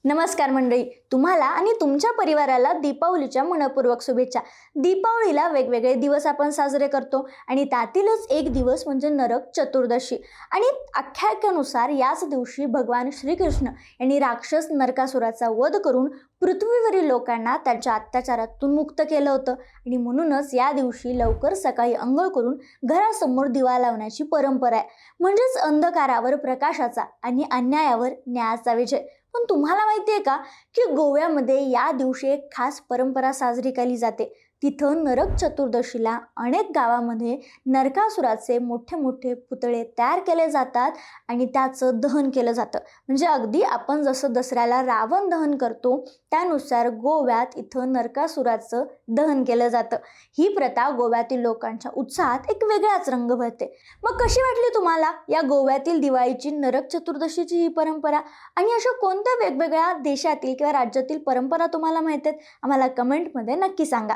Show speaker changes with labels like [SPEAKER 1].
[SPEAKER 1] नमस्कार मंडळी, तुम्हाला आणि तुमच्या परिवाराला दीपावलीच्या मनपूर्वक शुभेच्छा. दीपावलीला वेगवेगळे दिवस आपण साजरे करतो आणि त्यातीलच एक दिवस म्हणजे नरक चतुर्दशी. आणि आख्यायिकेनुसार याच दिवशी भगवान श्रीकृष्ण यांनी राक्षस नरकासुराचा वध करून पृथ्वीवरील लोकांना त्यांच्या अत्याचारातून मुक्त केलं होतं. आणि म्हणूनच या दिवशी लवकर सकाळी अंघोळ करून घरासमोर दिवा लावण्याची परंपरा आहे. म्हणजेच अंधकारावर प्रकाशाचा आणि अन्यायावर न्यायाचा विजय. पण तुम्हाला माहिती आहे का की गोव्यामध्ये या दिवशी एक खास परंपरा साजरी केली जाते. तिथं नरक चतुर्दशीला अनेक गावामध्ये नरकासुराचे मोठे मोठे पुतळे तयार केले जातात आणि त्याचं दहन केलं जातं. म्हणजे अगदी आपण जसं दसऱ्याला रावण दहन करतो त्यानुसार गोव्यात इथं नरकासुराचं दहन केलं जातं. ही प्रथा गोव्यातील लोकांच्या उत्साहात एक वेगळाच रंग भरते. मग कशी वाटली तुम्हाला या गोव्यातील दिवाळीची नरक चतुर्दशीची ही परंपरा? आणि अशा कोणत्या वेगवेगळ्या देशातील किंवा राज्यातील परंपरा तुम्हाला माहिती आहेत? आम्हाला कमेंटमध्ये नक्की सांगा.